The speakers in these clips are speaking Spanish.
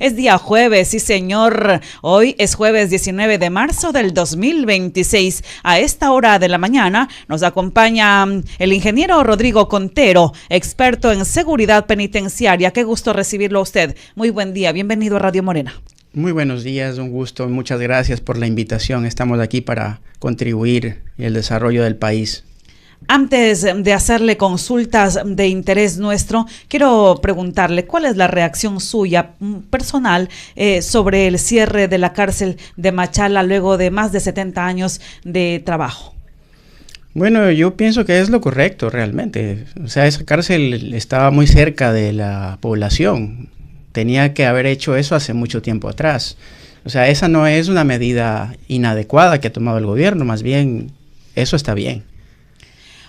Es día jueves, sí señor. Hoy es jueves 19 de marzo del 2026. A esta hora de la mañana nos acompaña el ingeniero Rodrigo Contero, experto en seguridad penitenciaria. Qué gusto recibirlo a usted. Muy buen día, bienvenido a Radio Morena. Muy buenos días, un gusto, muchas gracias por la invitación. Estamos aquí para contribuir en el desarrollo del país. Antes de hacerle consultas de interés nuestro, quiero preguntarle cuál es la reacción suya personal sobre el cierre de la cárcel de Machala luego de más de 70 años de trabajo. Bueno, yo pienso que es lo correcto realmente. O sea, esa cárcel estaba muy cerca de la población. Tenía que haber hecho eso hace mucho tiempo atrás. O sea, esa no es una medida inadecuada que ha tomado el gobierno, más bien eso está bien.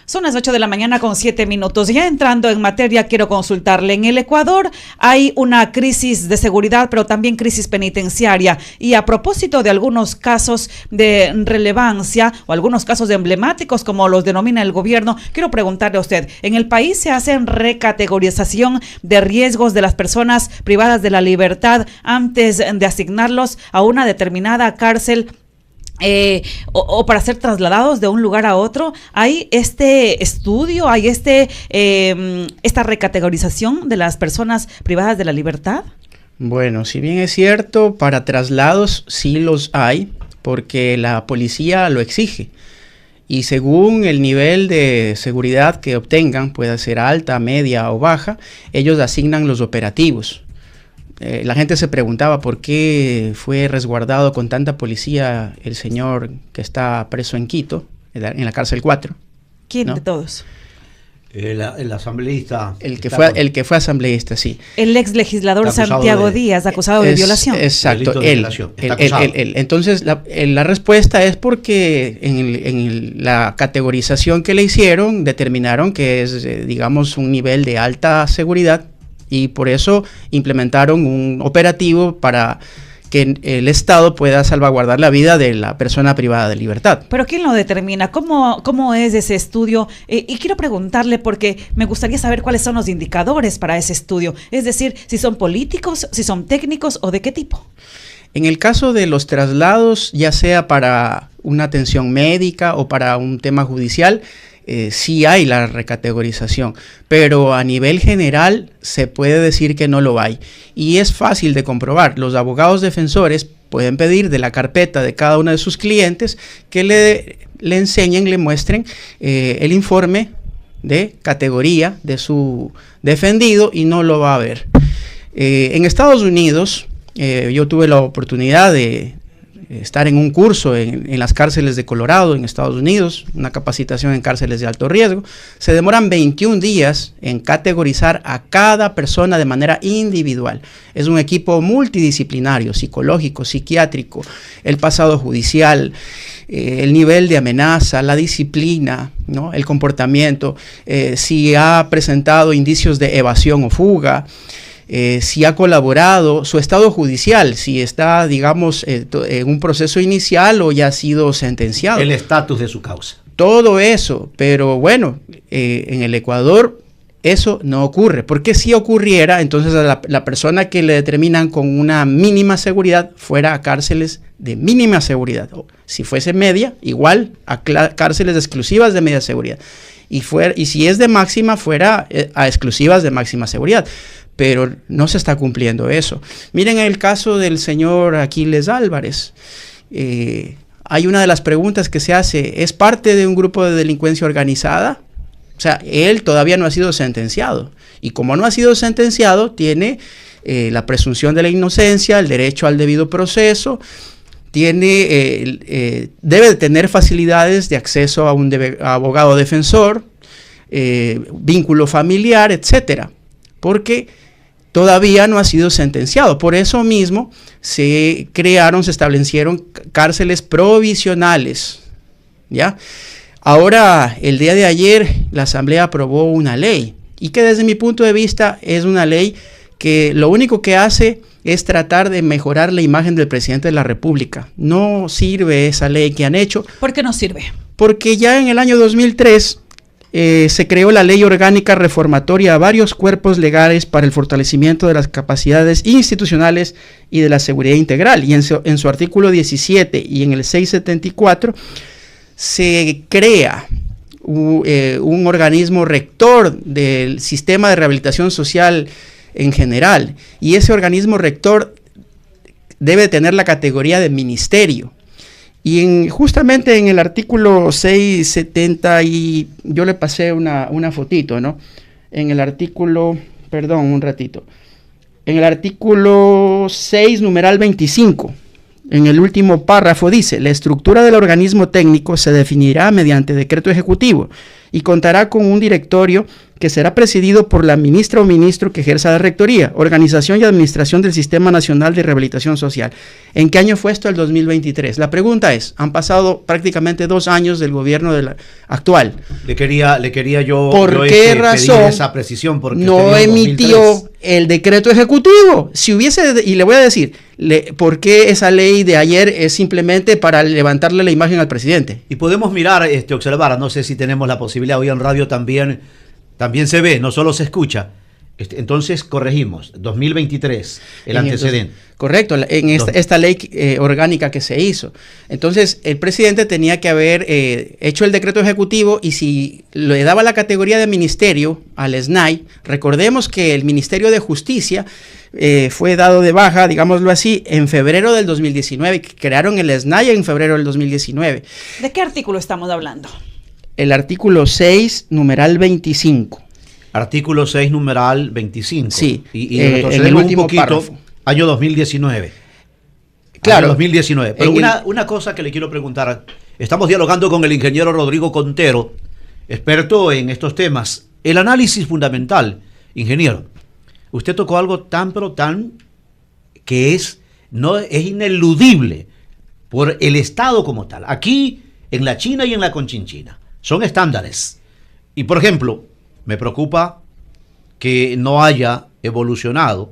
Son las 8 de la mañana con 7 minutos. Ya entrando en materia, quiero consultarle. En el Ecuador hay una crisis de seguridad, pero también crisis penitenciaria. Y a propósito de algunos casos de relevancia o algunos casos emblemáticos, como los denomina el gobierno, quiero preguntarle a usted, ¿en el país se hace recategorización de riesgos de las personas privadas de la libertad antes de asignarlos a una determinada cárcel? O para ser trasladados de un lugar a otro? ¿Hay este estudio, hay esta recategorización de las personas privadas de la libertad? Bueno, si bien es cierto, para traslados sí los hay, porque la policía lo exige. Y según el nivel de seguridad que obtengan, puede ser alta, media o baja, ellos asignan los operativos. La gente se preguntaba por qué fue resguardado con tanta policía el señor que está preso en Quito, en la cárcel 4. ¿Quién ¿no? de todos? El asambleísta. El que fue asambleísta, sí. El ex legislador Santiago Díaz, acusado de violación. Exacto, él. Entonces, la respuesta es porque en la categorización que le hicieron, determinaron que es, digamos, un nivel de alta seguridad, y por eso implementaron un operativo para que el Estado pueda salvaguardar la vida de la persona privada de libertad. ¿Pero quién lo determina? ¿Cómo es ese estudio? Y quiero preguntarle porque me gustaría saber cuáles son los indicadores para ese estudio. Es decir, si son políticos, si son técnicos o de qué tipo. En el caso de los traslados, ya sea para una atención médica o para un tema judicial, sí hay la recategorización, pero a nivel general se puede decir que no lo hay. Y es fácil de comprobar. Los abogados defensores pueden pedir de la carpeta de cada uno de sus clientes que le enseñen, le muestren el informe de categoría de su defendido y no lo va a ver. En Estados Unidos, yo tuve la oportunidad de estar en un curso en las cárceles de Colorado, en Estados Unidos, una capacitación en cárceles de alto riesgo. Se demoran 21 días en categorizar a cada persona de manera individual. Es un equipo multidisciplinario, psicológico, psiquiátrico, el pasado judicial, el nivel de amenaza, la disciplina, ¿no? El comportamiento, si ha presentado indicios de evasión o fuga, si ha colaborado, su estado judicial, si está, digamos, en un proceso inicial o ya ha sido sentenciado. El estatus de su causa. Todo eso, pero bueno, en el Ecuador eso no ocurre, porque si ocurriera, entonces la persona que le determinan con una mínima seguridad fuera a cárceles de mínima seguridad. O si fuese media, igual a cárceles exclusivas de media seguridad. Y si es de máxima, fuera a exclusivas de máxima seguridad. Pero no se está cumpliendo eso. Miren el caso del señor Aquiles Álvarez. Hay una de las preguntas que se hace, ¿es parte de un grupo de delincuencia organizada? O sea, él todavía no ha sido sentenciado. Y como no ha sido sentenciado, tiene la presunción de la inocencia, el derecho al debido proceso, debe tener facilidades de acceso a un abogado defensor, vínculo familiar, etcétera. Porque todavía no ha sido sentenciado. Por eso mismo se establecieron cárceles provisionales, ¿ya? Ahora, el día de ayer, la Asamblea aprobó una ley, y que desde mi punto de vista es una ley que lo único que hace es tratar de mejorar la imagen del presidente de la República. No sirve esa ley que han hecho. ¿Por qué no sirve? Porque ya en el año 2003 se creó la Ley Orgánica Reformatoria a varios cuerpos legales para el fortalecimiento de las capacidades institucionales y de la seguridad integral. Y en su artículo 17 y en el 674 se crea un organismo rector del sistema de rehabilitación social en general. Y ese organismo rector debe tener la categoría de ministerio. Y justamente en el artículo 670, y yo le pasé una fotito, ¿no? En el artículo, perdón, un ratito. En el artículo 6, numeral 25, en el último párrafo dice: la estructura del organismo técnico se definirá mediante decreto ejecutivo y contará con un directorio que será presidido por la ministra o ministro que ejerza la rectoría, organización y administración del Sistema Nacional de Rehabilitación Social. ¿En qué año fue esto? El 2023. La pregunta es, han pasado prácticamente 2 años del gobierno actual. Le quería yo ¿Por qué razón pedir esa precisión? Porque no emitió el decreto ejecutivo? Si hubiese, y le voy a decir, ¿por qué esa ley de ayer es simplemente para levantarle la imagen al presidente? Y podemos mirar, observar, no sé si tenemos la posibilidad, hoy en radio también se ve, no solo se escucha. Entonces corregimos, 2023, el antecedente. Correcto, en esta ley orgánica que se hizo. Entonces el presidente tenía que haber hecho el decreto ejecutivo, y si le daba la categoría de ministerio al SNAI, recordemos que el Ministerio de Justicia fue dado de baja, digámoslo así, en febrero del 2019, que crearon el SNAI en febrero del 2019. ¿De qué artículo estamos hablando? El artículo 6, numeral 25. Artículo 6, numeral 25. Sí, y en el último párrafo. Año 2019. Claro. Año 2019. Pero una cosa que le quiero preguntar. Estamos dialogando con el ingeniero Rodrigo Contero, experto en estos temas. El análisis fundamental, ingeniero. Usted tocó algo tan que es ineludible por el Estado como tal. Aquí, en la China y en la Conchinchina, son estándares. Y, por ejemplo, me preocupa que no haya evolucionado.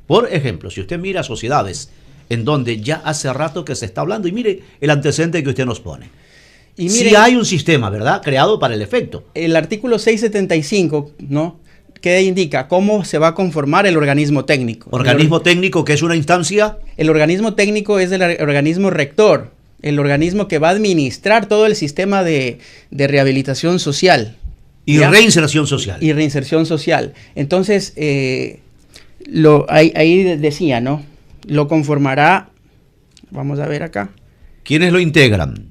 Por ejemplo, si usted mira sociedades en donde ya hace rato que se está hablando, y mire el antecedente que usted nos pone. Y mire, si hay un sistema, ¿verdad?, creado para el efecto. El artículo 675, ¿no?, que indica cómo se va a conformar el organismo técnico. Organismo técnico, que es una instancia. El organismo técnico es el organismo rector, el organismo que va a administrar todo el sistema de rehabilitación social. Y reinserción social. Y reinserción social. Entonces, ahí decía, ¿no? Lo conformará, vamos a ver acá. ¿Quiénes lo integran?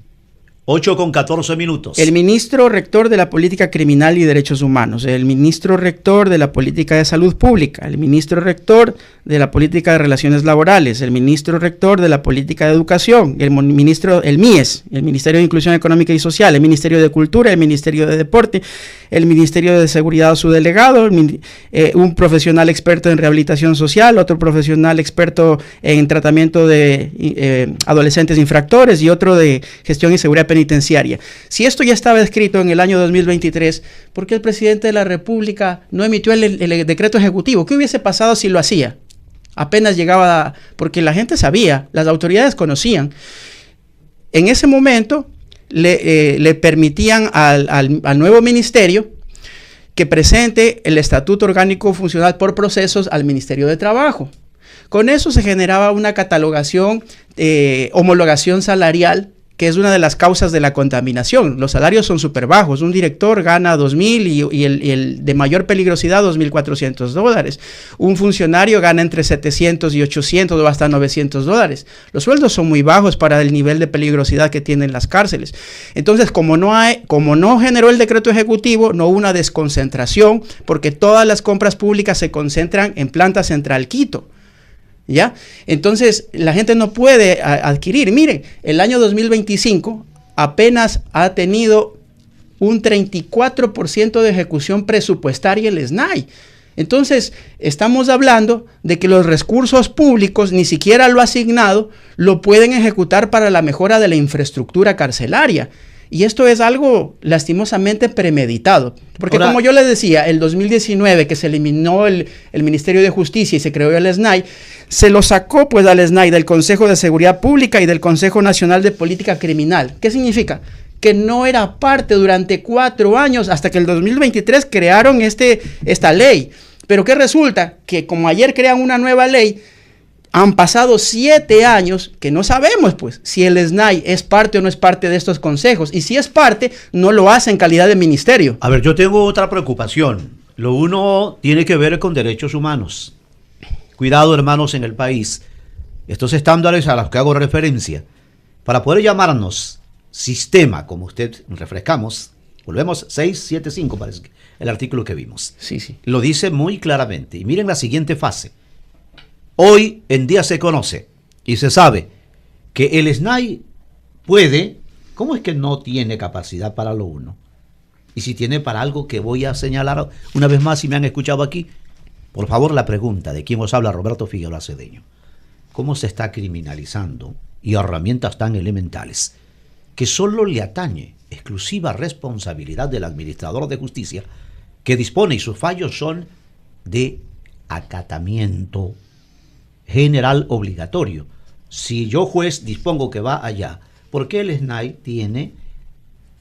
8:14. El ministro rector de la Política Criminal y Derechos Humanos, el ministro rector de la Política de Salud Pública, el ministro rector de la Política de Relaciones Laborales, el ministro rector de la Política de Educación, el MIES, el Ministerio de Inclusión Económica y Social, el Ministerio de Cultura, el Ministerio de Deporte, el Ministerio de Seguridad, su delegado, un profesional experto en rehabilitación social, otro profesional experto en tratamiento de adolescentes infractores, y otro de gestión y seguridad penitenciaria. Si esto ya estaba escrito en el año 2023, ¿por qué el presidente de la República no emitió el decreto ejecutivo? ¿Qué hubiese pasado si lo hacía? Apenas llegaba, porque la gente sabía, las autoridades conocían. En ese momento le permitían al nuevo ministerio que presente el estatuto orgánico funcional por procesos al Ministerio de Trabajo. Con eso se generaba una catalogación, homologación salarial, que es una de las causas de la contaminación. Los salarios son súper bajos. Un director gana $2,000 y el de mayor peligrosidad $2,400. Un funcionario gana entre 700 y 800 o hasta $900. Los sueldos son muy bajos para el nivel de peligrosidad que tienen las cárceles. Entonces, como no generó el decreto ejecutivo, no hubo una desconcentración, porque todas las compras públicas se concentran en Planta Central Quito. ¿Ya? Entonces, la gente no puede adquirir. Miren, el año 2025 apenas ha tenido un 34% de ejecución presupuestaria el SNAI. Entonces, estamos hablando de que los recursos públicos, ni siquiera lo asignado, lo pueden ejecutar para la mejora de la infraestructura carcelaria. Y esto es algo lastimosamente premeditado. Porque ahora, como yo les decía, el 2019 que se eliminó el Ministerio de Justicia y se creó el SNAI, se lo sacó pues al SNAI del Consejo de Seguridad Pública y del Consejo Nacional de Política Criminal. ¿Qué significa? que no era parte durante 4 años, hasta que el 2023 crearon esta ley. Pero ¿qué resulta? Que como ayer crean una nueva ley, han pasado 7 años que no sabemos pues si el SNAI es parte o no es parte de estos consejos. Y si es parte, no lo hace en calidad de ministerio. A ver, yo tengo otra preocupación. Lo uno tiene que ver con derechos humanos. Cuidado, hermanos, en el país. Estos estándares a los que hago referencia, para poder llamarnos sistema, como usted refrescamos, volvemos 675, parece que el artículo que vimos. Sí, sí. Lo dice muy claramente. Y miren la siguiente fase. Hoy en día se conoce y se sabe que el SNAI puede, ¿cómo es que no tiene capacidad para lo uno? Y si tiene para algo que voy a señalar una vez más, si me han escuchado aquí, por favor la pregunta de quién os habla, Roberto Figueroa Cedeño. ¿Cómo se está criminalizando y herramientas tan elementales que solo le atañe exclusiva responsabilidad del administrador de justicia que dispone y sus fallos son de acatamiento general obligatorio? Si yo juez dispongo que va allá, ¿por qué el SNAI tiene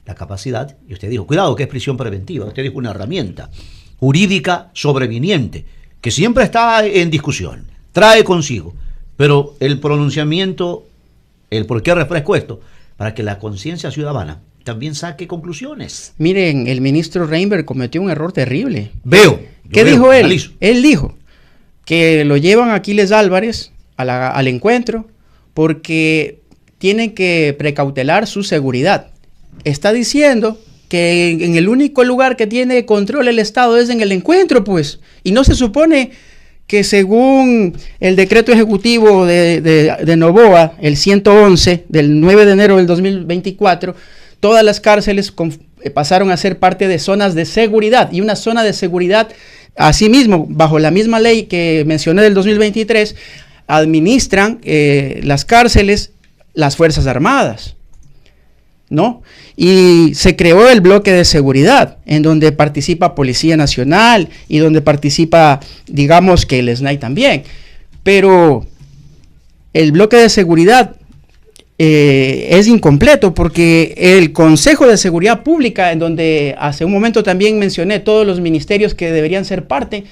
la capacidad? Y usted dijo, cuidado que es prisión preventiva, usted dijo una herramienta jurídica sobreviniente que siempre está en discusión, trae consigo, pero el pronunciamiento, el por qué refresco esto, para que la conciencia ciudadana también saque conclusiones. Miren, el ministro Reinberg cometió un error terrible. Veo. ¿Qué dijo él? Analizo. Él dijo que lo llevan a Aquiles Álvarez al encuentro porque tienen que precautelar su seguridad. Está diciendo que en el único lugar que tiene control el Estado es en el encuentro, pues. Y no se supone que según el decreto ejecutivo de Noboa, el 111 del 9 de enero del 2024, todas las cárceles pasaron a ser parte de zonas de seguridad. Y una zona de seguridad, asimismo, bajo la misma ley que mencioné del 2023, administran las cárceles las Fuerzas Armadas, ¿no? Y se creó el bloque de seguridad, en donde participa Policía Nacional y donde participa, digamos, que el SNAI también. Pero el bloque de seguridad es incompleto porque el Consejo de Seguridad Pública, en donde hace un momento también mencioné todos los ministerios que deberían ser parte,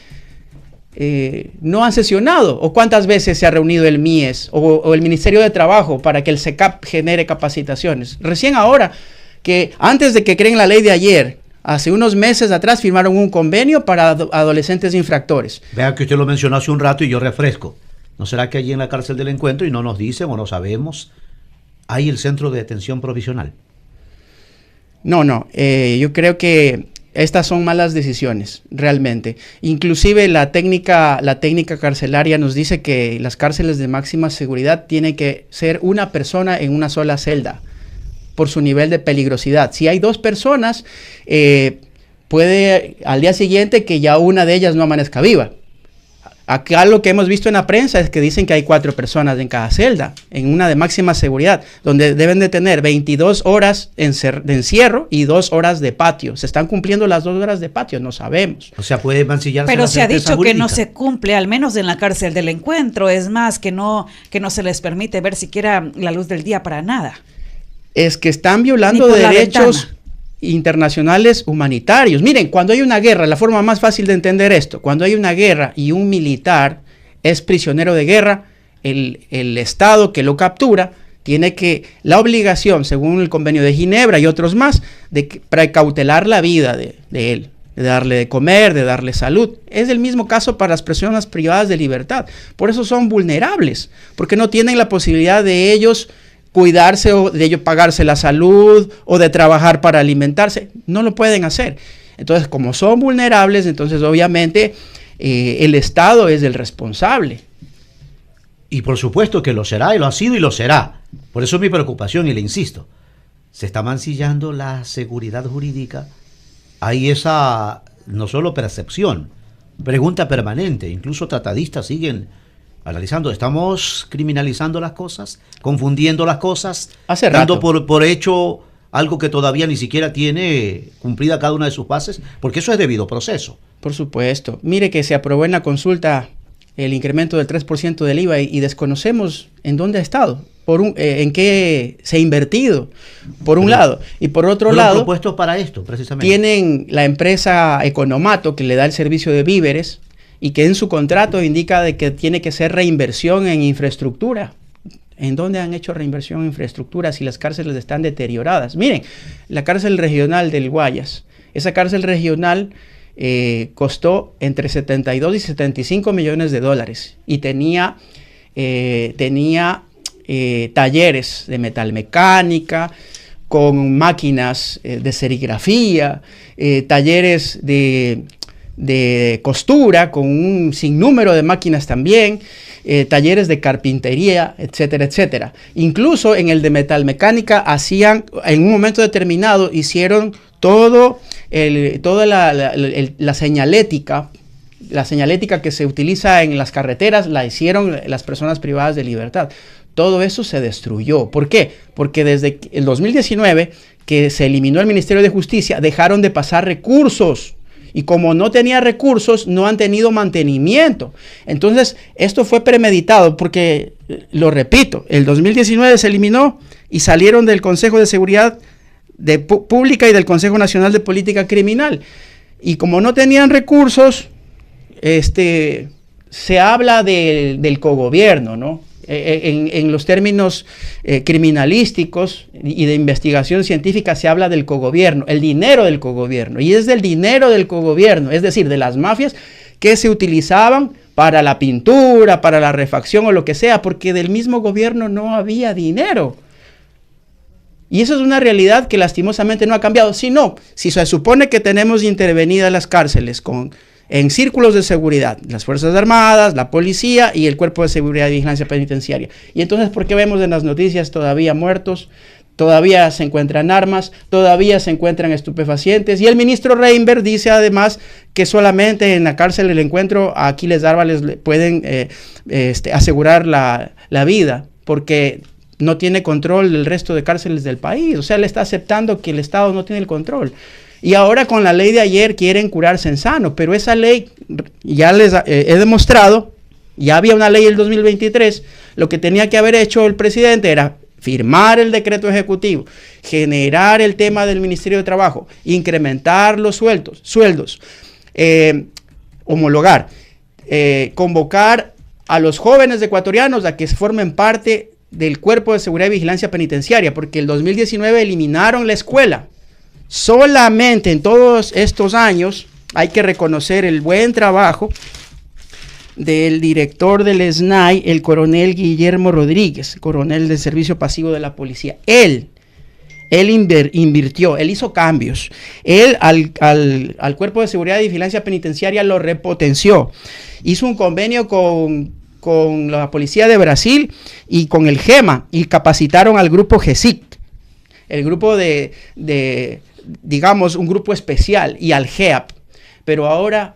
no han sesionado. ¿O cuántas veces se ha reunido el MIES o el Ministerio de Trabajo para que el SECAP genere capacitaciones? Recién ahora, que antes de que creen la ley de ayer, hace unos meses atrás firmaron un convenio para adolescentes infractores. Vea que usted lo mencionó hace un rato y yo refresco. ¿No será que allí en la cárcel del encuentro, y no nos dicen o no sabemos, hay el centro de detención provisional? No, yo creo que estas son malas decisiones, realmente. Inclusive la técnica carcelaria nos dice que las cárceles de máxima seguridad tienen que ser una persona en una sola celda, por su nivel de peligrosidad. Si hay 2 personas, puede al día siguiente que ya una de ellas no amanezca viva. Acá lo que hemos visto en la prensa es que dicen que hay 4 personas en cada celda, en una de máxima seguridad, donde deben de tener 22 horas de encierro y 2 horas de patio. ¿Se están cumpliendo las 2 horas de patio? No sabemos. O sea, puede mancillarse. Pero la se ha certeza dicho jurídica. que no se cumple, al menos en la cárcel del encuentro. Es más, que no se les permite ver siquiera la luz del día para nada. Es que están violando derechos internacionales humanitarios. Miren, cuando hay una guerra, la forma más fácil de entender esto, cuando hay una guerra y un militar es prisionero de guerra, el Estado que lo captura tiene la obligación, según el Convenio de Ginebra y otros más, de precautelar la vida de él, de darle de comer, de darle salud. Es el mismo caso para las personas privadas de libertad. Por eso son vulnerables, porque no tienen la posibilidad de ellos cuidarse o de ellos pagarse la salud o de trabajar para alimentarse. No lo pueden hacer. Entonces, como son vulnerables, entonces obviamente el Estado es el responsable. Y por supuesto que lo será, y lo ha sido y lo será. Por eso es mi preocupación y le insisto. Se está mancillando la seguridad jurídica. Hay esa, no solo percepción, pregunta permanente. Incluso tratadistas siguen analizando. ¿Estamos criminalizando las cosas? ¿Confundiendo las cosas? ¿Dando por hecho algo que todavía ni siquiera tiene cumplida cada una de sus bases? Porque eso es debido proceso. Por supuesto. Mire que se aprobó en la consulta el incremento del 3% del IVA y desconocemos en dónde ha estado. en qué se ha invertido, por un lado. Y por otro lado, propuestos para esto, precisamente. Tienen la empresa Economato, que le da el servicio de víveres, y que en su contrato indica de que tiene que ser reinversión en infraestructura. ¿En dónde han hecho reinversión en infraestructura si las cárceles están deterioradas? Miren, la cárcel regional del Guayas, esa cárcel regional costó entre 72 y 75 millones de dólares y tenía talleres de metalmecánica, con máquinas de serigrafía, talleres de costura, con un sinnúmero de máquinas también, talleres de carpintería, etcétera, etcétera. Incluso en el de metalmecánica en un momento determinado, hicieron toda la señalética que se utiliza en las carreteras, la hicieron las personas privadas de libertad. Todo eso se destruyó. ¿Por qué? Porque desde el 2019, que se eliminó el Ministerio de Justicia, dejaron de pasar recursos. Y como no tenía recursos, no han tenido mantenimiento. Entonces, esto fue premeditado porque, lo repito, el 2019 se eliminó y salieron del Consejo de Seguridad Pública y del Consejo Nacional de Política Criminal. Y como no tenían recursos, se habla del cogobierno, ¿no? En los términos criminalísticos y de investigación científica se habla del cogobierno, el dinero del cogobierno. Y es del dinero del cogobierno, es decir, de las mafias que se utilizaban para la pintura, para la refacción o lo que sea, porque del mismo gobierno no había dinero. Y eso es una realidad que lastimosamente no ha cambiado. Si se supone que tenemos intervenidas las cárceles en círculos de seguridad, las Fuerzas Armadas, la policía y el Cuerpo de Seguridad y Vigilancia Penitenciaria. Y entonces, ¿por qué vemos en las noticias todavía muertos? Todavía se encuentran armas, todavía se encuentran estupefacientes. Y el ministro Reinberg dice además que solamente en la cárcel del Encuentro a Aquiles Dávales le pueden asegurar la vida, porque no tiene control del resto de cárceles del país. O sea, él está aceptando que el Estado no tiene el control. Y ahora con la ley de ayer quieren curarse en sano, pero esa ley, ya les he demostrado, ya había una ley en el 2023, lo que tenía que haber hecho el presidente era firmar el decreto ejecutivo, generar el tema del Ministerio de Trabajo, incrementar los sueldos, homologar, convocar a los jóvenes ecuatorianos a que formen parte del Cuerpo de Seguridad y Vigilancia Penitenciaria, porque el 2019 eliminaron la escuela. Solamente en todos estos años hay que reconocer el buen trabajo del director del SNAI, el coronel Guillermo Rodríguez, coronel del Servicio Pasivo de la Policía. Él invirtió, él hizo cambios. Él al Cuerpo de Seguridad y Vigilancia Penitenciaria lo repotenció. Hizo un convenio con la Policía de Brasil y con el GEMA y capacitaron al grupo GESIC, el grupo digamos, un grupo especial, y al GEAP. Pero ahora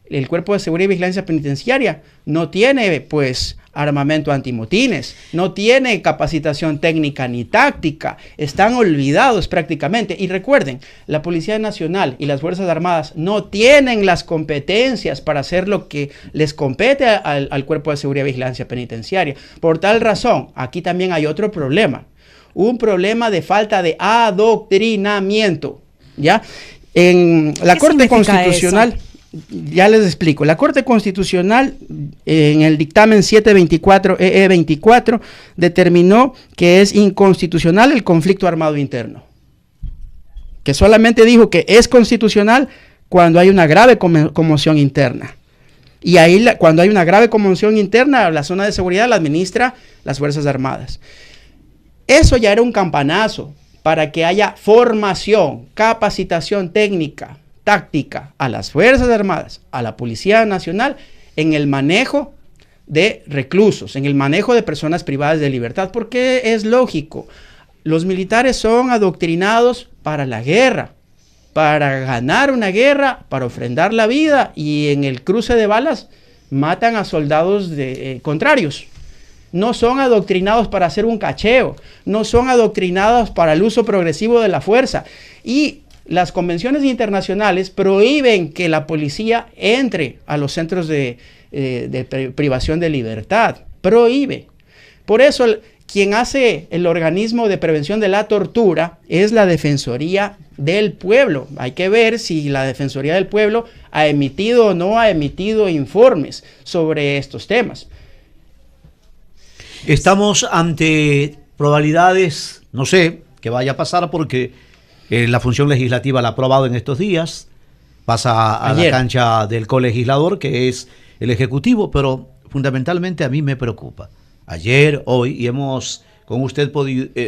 el Cuerpo de Seguridad y Vigilancia Penitenciaria no tiene, pues, armamento antimotines, no tiene capacitación técnica ni táctica, están olvidados prácticamente. Y recuerden, la Policía Nacional y las Fuerzas Armadas no tienen las competencias para hacer lo que les compete al Cuerpo de Seguridad y Vigilancia Penitenciaria. Por tal razón, aquí también hay otro problema. Un problema de falta de adoctrinamiento, ¿ya? En la Corte Constitucional, ya les explico, la Corte Constitucional en el dictamen 724 EE24 determinó que es inconstitucional el conflicto armado interno, que solamente dijo que es constitucional cuando hay una grave conmoción interna. Y ahí, cuando hay una grave conmoción interna, la zona de seguridad la administra las Fuerzas Armadas. Eso ya era un campanazo para que haya formación, capacitación técnica, táctica a las Fuerzas Armadas, a la Policía Nacional en el manejo de reclusos, en el manejo de personas privadas de libertad, porque es lógico, los militares son adoctrinados para la guerra, para ganar una guerra, para ofrendar la vida, y en el cruce de balas matan a soldados contrarios. No son adoctrinados para hacer un cacheo, no son adoctrinados para el uso progresivo de la fuerza. Y las convenciones internacionales prohíben que la policía entre a los centros de privación de libertad. Prohíbe. Por eso quien hace el organismo de prevención de la tortura es la Defensoría del Pueblo. Hay que ver si la Defensoría del Pueblo ha emitido o no ha emitido informes sobre estos temas. Estamos ante probabilidades, no sé, qué vaya a pasar porque la función legislativa la ha aprobado en estos días, pasa a la cancha del colegislador, que es el Ejecutivo, pero fundamentalmente a mí me preocupa. Ayer, hoy, y hemos, con usted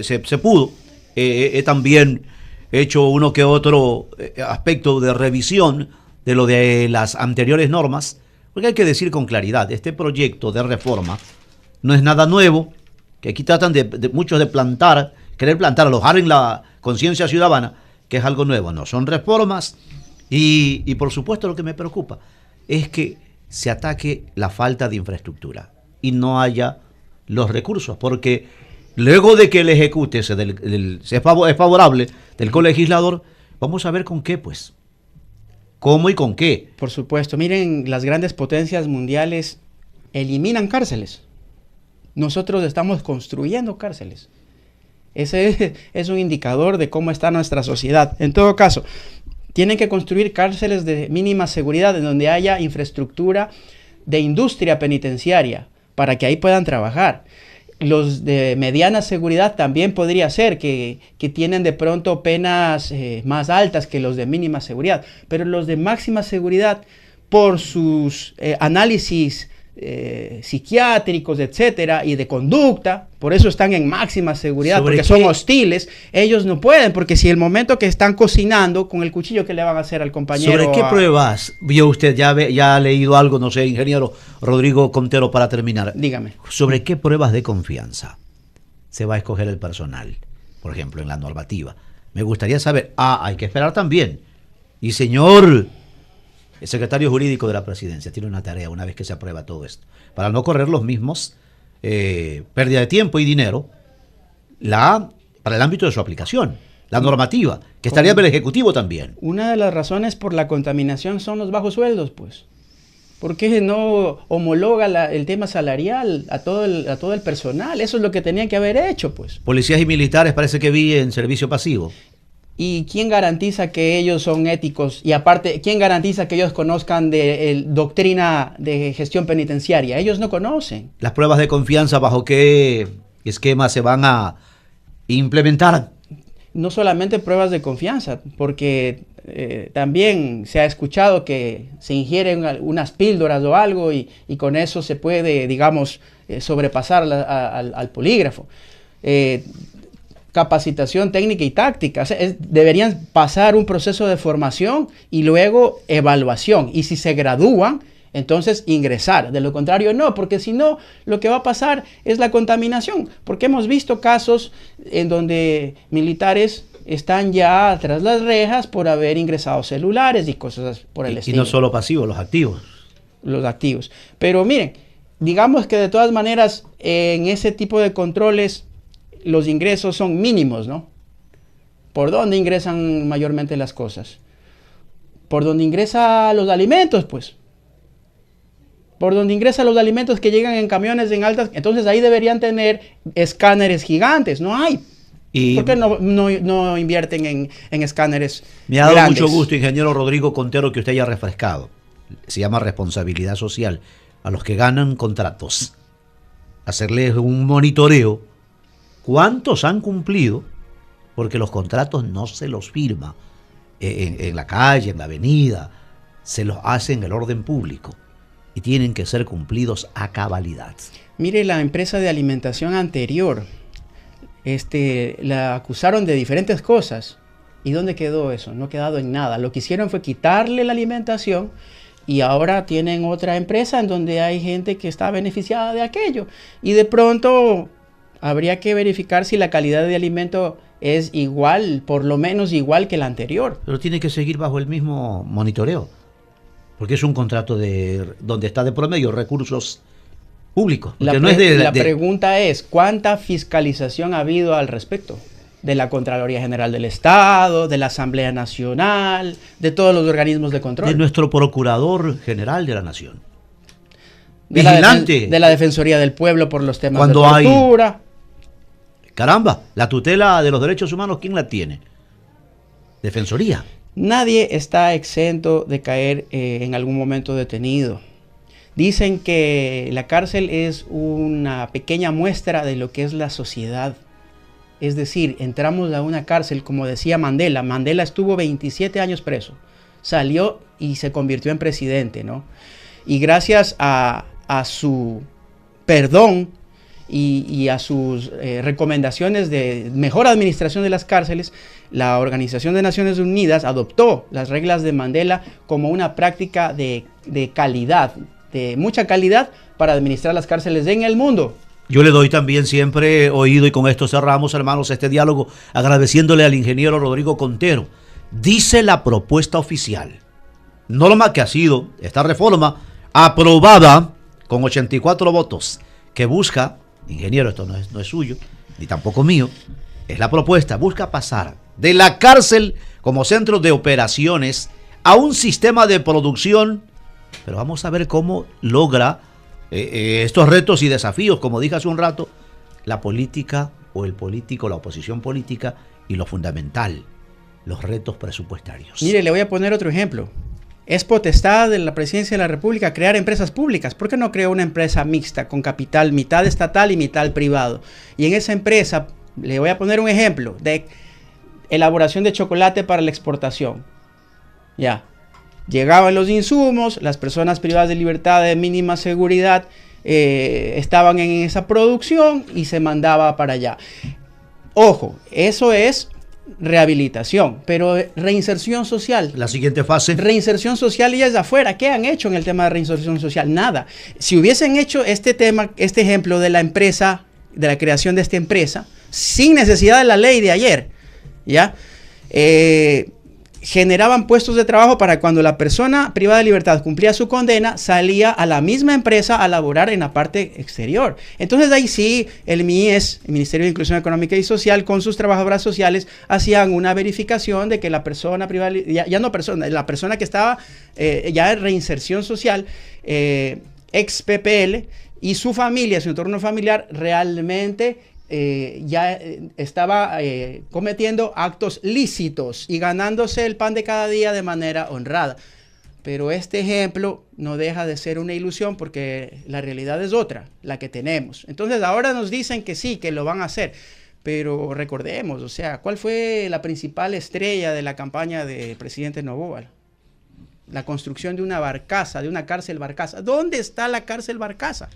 se pudo, he también hecho uno que otro aspecto de revisión de lo de las anteriores normas, porque hay que decir con claridad, este proyecto de reforma no es nada nuevo, que aquí tratan muchos de querer plantar, alojar en la conciencia ciudadana, que es algo nuevo. No, son reformas y por supuesto lo que me preocupa es que se ataque la falta de infraestructura y no haya los recursos, porque luego de que el ejecute es favorable del colegislador, vamos a ver con qué, pues. ¿Cómo y con qué? Por supuesto, miren, las grandes potencias mundiales eliminan cárceles. Nosotros estamos construyendo cárceles. Ese es un indicador de cómo está nuestra sociedad. En todo caso, tienen que construir cárceles de mínima seguridad en donde haya infraestructura de industria penitenciaria para que ahí puedan trabajar. Los de mediana seguridad también podría ser que tienen de pronto penas más altas que los de mínima seguridad, pero los de máxima seguridad, por sus análisis psiquiátricos, etcétera, y de conducta, por eso están en máxima seguridad, porque son hostiles. Ellos no pueden, porque si el momento que están cocinando con el cuchillo, ¿qué le van a hacer al compañero? ¿Sobre qué pruebas vio usted? Ya ha leído algo, no sé, ingeniero Rodrigo Contero, para terminar. Dígame. ¿Sobre qué pruebas de confianza se va a escoger el personal? Por ejemplo, en la normativa. Me gustaría saber. Hay que esperar también. Y señor, el secretario jurídico de la presidencia tiene una tarea una vez que se aprueba todo esto, para no correr los mismos pérdida de tiempo y dinero para el ámbito de su aplicación, la normativa, que estaría en el Ejecutivo también. Una de las razones por la contaminación son los bajos sueldos, pues. ¿Por qué no homologa el tema salarial a todo el personal? Eso es lo que tenían que haber hecho, pues. Policías y militares parece que vi en servicio pasivo. ¿Y quién garantiza que ellos son éticos? Y aparte, ¿quién garantiza que ellos conozcan de doctrina de gestión penitenciaria? Ellos no conocen. ¿Las pruebas de confianza bajo qué esquema se van a implementar? No solamente pruebas de confianza, porque también se ha escuchado que se ingieren unas píldoras o algo y con eso se puede, digamos, sobrepasar al polígrafo. Capacitación técnica y táctica. Deberían pasar un proceso de formación y luego evaluación. Y si se gradúan, entonces ingresar. De lo contrario, no, porque si no, lo que va a pasar es la contaminación. Porque hemos visto casos en donde militares están ya tras las rejas por haber ingresado celulares y cosas por el estilo. Y no solo pasivos, los activos. Los activos. Pero miren, digamos que de todas maneras, en ese tipo de controles, los ingresos son mínimos, ¿no? ¿Por dónde ingresan mayormente las cosas? Por donde ingresan los alimentos, pues. Por donde ingresan los alimentos que llegan en camiones en altas. Entonces ahí deberían tener escáneres gigantes. No hay. ¿Por qué no invierten en escáneres Me ha dado grandes? Mucho gusto, ingeniero Rodrigo Contero, que usted haya refrescado. Se llama responsabilidad social. A los que ganan contratos, hacerles un monitoreo. ¿Cuántos han cumplido? Porque los contratos no se los firma en la calle, en la avenida, se los hace en el orden público y tienen que ser cumplidos a cabalidad. Mire, la empresa de alimentación anterior, la acusaron de diferentes cosas. ¿Y dónde quedó eso? No ha quedado en nada. Lo que hicieron fue quitarle la alimentación y ahora tienen otra empresa en donde hay gente que está beneficiada de aquello. Y de pronto habría que verificar si la calidad de alimento es igual, por lo menos igual que la anterior. Pero tiene que seguir bajo el mismo monitoreo, porque es un contrato donde está de promedio recursos públicos. La pregunta es, ¿cuánta fiscalización ha habido al respecto? De la Contraloría General del Estado, de la Asamblea Nacional, de todos los organismos de control. De nuestro Procurador General de la Nación. De la Defensoría del Pueblo por los temas de tortura. Caramba, la tutela de los derechos humanos, ¿quién la tiene? Defensoría. Nadie está exento de caer en algún momento detenido. Dicen que la cárcel es una pequeña muestra de lo que es la sociedad. Es decir, entramos a una cárcel, como decía Mandela. Mandela estuvo 27 años preso. Salió y se convirtió en presidente, ¿no? Y gracias a su perdón y a sus recomendaciones de mejor administración de las cárceles, la Organización de Naciones Unidas adoptó las reglas de Mandela como una práctica de calidad, de mucha calidad para administrar las cárceles en el mundo. Yo le doy también siempre oído, y con esto cerramos, hermanos, este diálogo, agradeciéndole al ingeniero Rodrigo Contero. Dice la propuesta oficial, norma que ha sido, esta reforma, aprobada con 84 votos, que busca, ingeniero, esto no es suyo, ni tampoco mío, es la propuesta, busca pasar de la cárcel como centro de operaciones a un sistema de producción, pero vamos a ver cómo logra estos retos y desafíos, como dije hace un rato, la política o el político, la oposición política, y lo fundamental, los retos presupuestarios. Mire, le voy a poner otro ejemplo. Es potestad de la Presidencia de la República crear empresas públicas. ¿Por qué no creó una empresa mixta con capital mitad estatal y mitad privado? Y en esa empresa, le voy a poner un ejemplo de elaboración de chocolate para la exportación. Ya. Llegaban los insumos, las personas privadas de libertad de mínima seguridad estaban en esa producción y se mandaba para allá. Ojo, eso es rehabilitación, pero reinserción social. La siguiente fase. Reinserción social y es de afuera. ¿Qué han hecho en el tema de reinserción social? Nada. Si hubiesen hecho este tema, este ejemplo de la empresa, de la creación de esta empresa, sin necesidad de la ley de ayer, ¿ya? Generaban puestos de trabajo para cuando la persona privada de libertad cumplía su condena, salía a la misma empresa a laborar en la parte exterior. Entonces ahí sí, el MIES, el Ministerio de Inclusión Económica y Social, con sus trabajadoras sociales, hacían una verificación de que la persona privada, la persona que estaba ya en reinserción social, ex PPL, y su familia, su entorno familiar, realmente ya estaba cometiendo actos lícitos y ganándose el pan de cada día de manera honrada. Pero este ejemplo no deja de ser una ilusión porque la realidad es otra, la que tenemos. Entonces ahora nos dicen que sí, que lo van a hacer. Pero recordemos, o sea, ¿cuál fue la principal estrella de la campaña del presidente Noboa? La construcción de una barcaza, de una cárcel barcaza. ¿Dónde está la cárcel barcaza?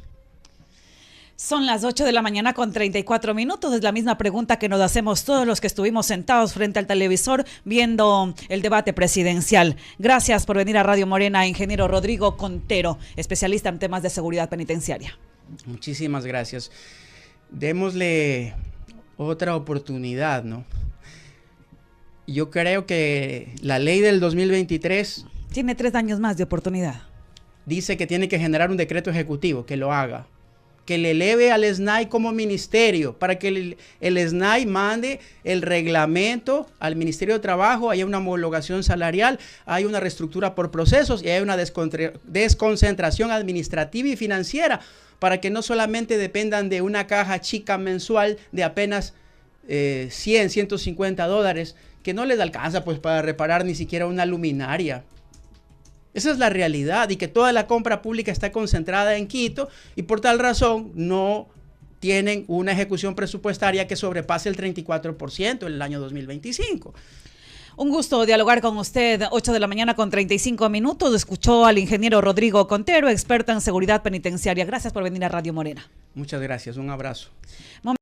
Son las 8 de la mañana con 34 minutos. Es la misma pregunta que nos hacemos todos los que estuvimos sentados frente al televisor viendo el debate presidencial. Gracias por venir a Radio Morena, ingeniero Rodrigo Contero, especialista en temas de seguridad penitenciaria. Muchísimas gracias. Démosle otra oportunidad, ¿no? Yo creo que la ley del 2023... Tiene 3 años más de oportunidad. Dice que tiene que generar un decreto ejecutivo que lo haga, que le eleve al SNAI como ministerio, para que el SNAI mande el reglamento al Ministerio de Trabajo, haya una homologación salarial, hay una reestructura por procesos y hay una desconcentración administrativa y financiera, para que no solamente dependan de una caja chica mensual de apenas 100, 150 dólares, que no les alcanza pues para reparar ni siquiera una luminaria. Esa es la realidad, y que toda la compra pública está concentrada en Quito y por tal razón no tienen una ejecución presupuestaria que sobrepase el 34% en el año 2025. Un gusto dialogar con usted. 8 de la mañana con 35 minutos. Escuchó al ingeniero Rodrigo Contero, experto en seguridad penitenciaria. Gracias por venir a Radio Morena. Muchas gracias. Un abrazo.